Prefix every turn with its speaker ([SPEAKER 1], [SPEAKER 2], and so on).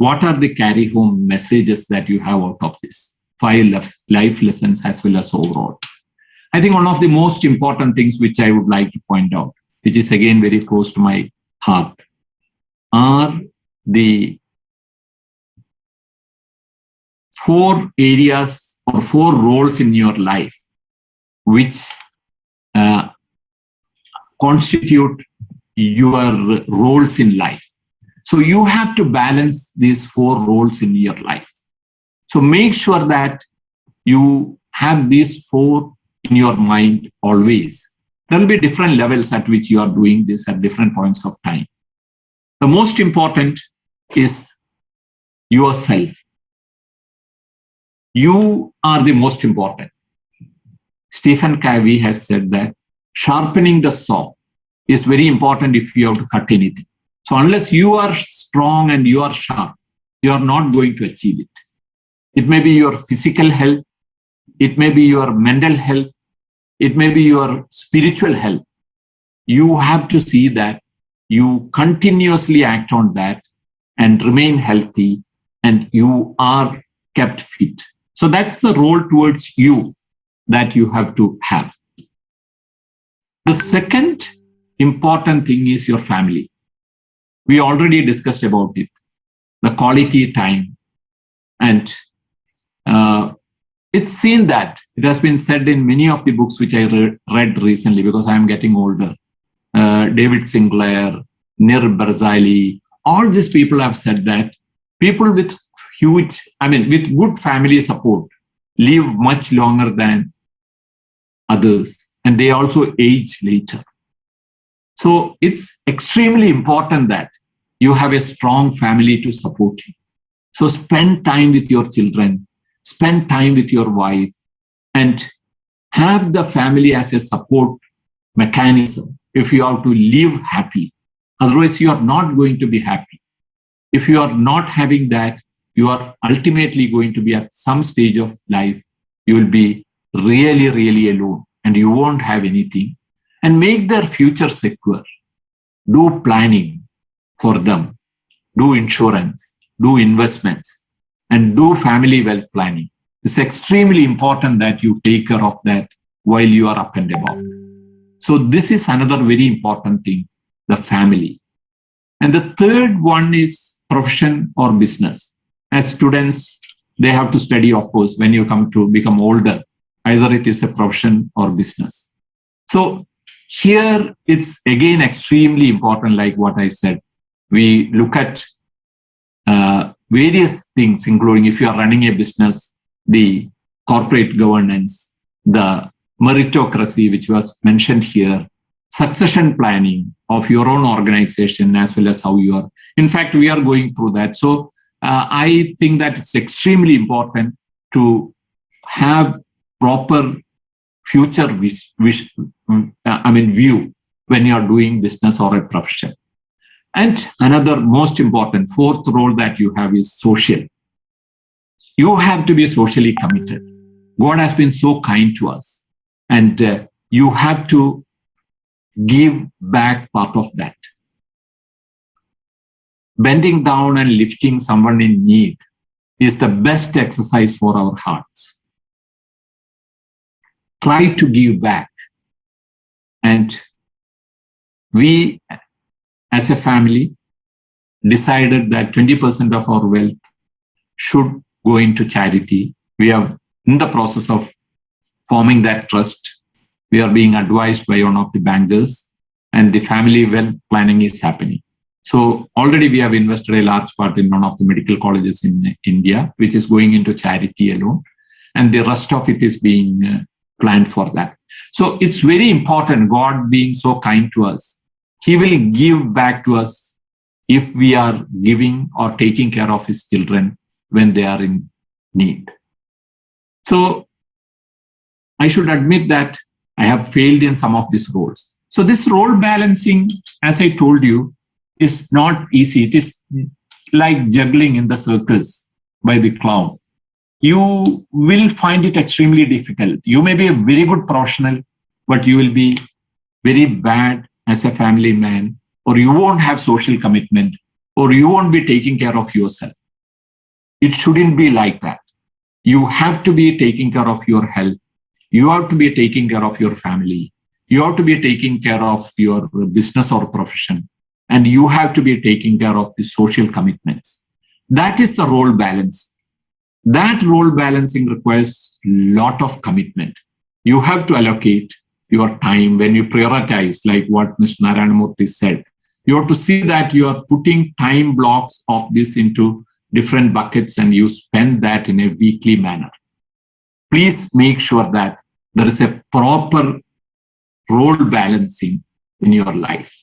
[SPEAKER 1] what are the carry home messages that you have out of this? 5 life lessons as well as overall. I think one of the most important things which I would like to point out, which is again very close to my heart, are the 4 areas or 4 roles in your life which constitute your roles in life. So you have to balance these 4 roles in your life. So make sure that you have these 4 in your mind always. There will be different levels at which you are doing this at different points of time. The most important is yourself. You are the most important. Stephen Covey has said that sharpening the saw is very important if you have to cut anything. So unless you are strong and you are sharp, you are not going to achieve it. It may be your physical health, it may be your mental health, it may be your spiritual health. You have to see that you continuously act on that and remain healthy and you are kept fit. So that's the role towards you that you have to have. The second important thing is your family. We already discussed about it, the quality time. And it's seen that it has been said in many of the books which I read recently because I am getting older. David Sinclair, Nir Barzali, all these people have said that people with with good family support live much longer than others, and they also age later. So it's extremely important that you have a strong family to support you. So spend time with your children, spend time with your wife, and have the family as a support mechanism if you have to live happy. Otherwise, you are not going to be happy. If you are not having that, you are ultimately going to be at some stage of life, you will be really, really alone and you won't have anything. And make their future secure. Do planning for them. Do insurance, do investments, and do family wealth planning. It's extremely important that you take care of that while you are up and about. So this is another very important thing, the family. And the third one is profession or business. As students, they have to study, of course, when you come to become older, either it is a profession or business. So here it's again extremely important, like what I said. We look at various things, including if you are running a business, the corporate governance, the meritocracy, which was mentioned here, succession planning of your own organization, as well as how you are. In fact, we are going through that. So I think that it's extremely important to have proper future view when you are doing business or a profession. And another most important 4th role that you have is social. You have to be socially committed. God has been so kind to us, and you have to give back part of that. Bending down and lifting someone in need is the best exercise for our hearts. Try to give back. And we, as a family, decided that 20% of our wealth should go into charity. We are in the process of forming that trust. We are being advised by one of the bankers, and the family wealth planning is happening. So already we have invested a large part in one of the medical colleges in India, which is going into charity alone. And the rest of it is being planned for that. So it's very important, God being so kind to us, He will give back to us if we are giving or taking care of His children when they are in need. So I should admit that I have failed in some of these roles. So this role balancing, as I told you, is not easy. It is like juggling in the circus by the clown. You will find it extremely difficult. You may be a very good professional, but you will be very bad as a family man, or you won't have social commitment, or you won't be taking care of yourself. It shouldn't be like that. You have to be taking care of your health. You have to be taking care of your family. You have to be taking care of your business or profession. And you have to be taking care of the social commitments. That is the role balance. That role balancing requires a lot of commitment. You have to allocate your time when you prioritize, like what Mr. Narayanamurthy said. You have to see that you are putting time blocks of this into different buckets and you spend that in a weekly manner. Please make sure that there is a proper role balancing in your life.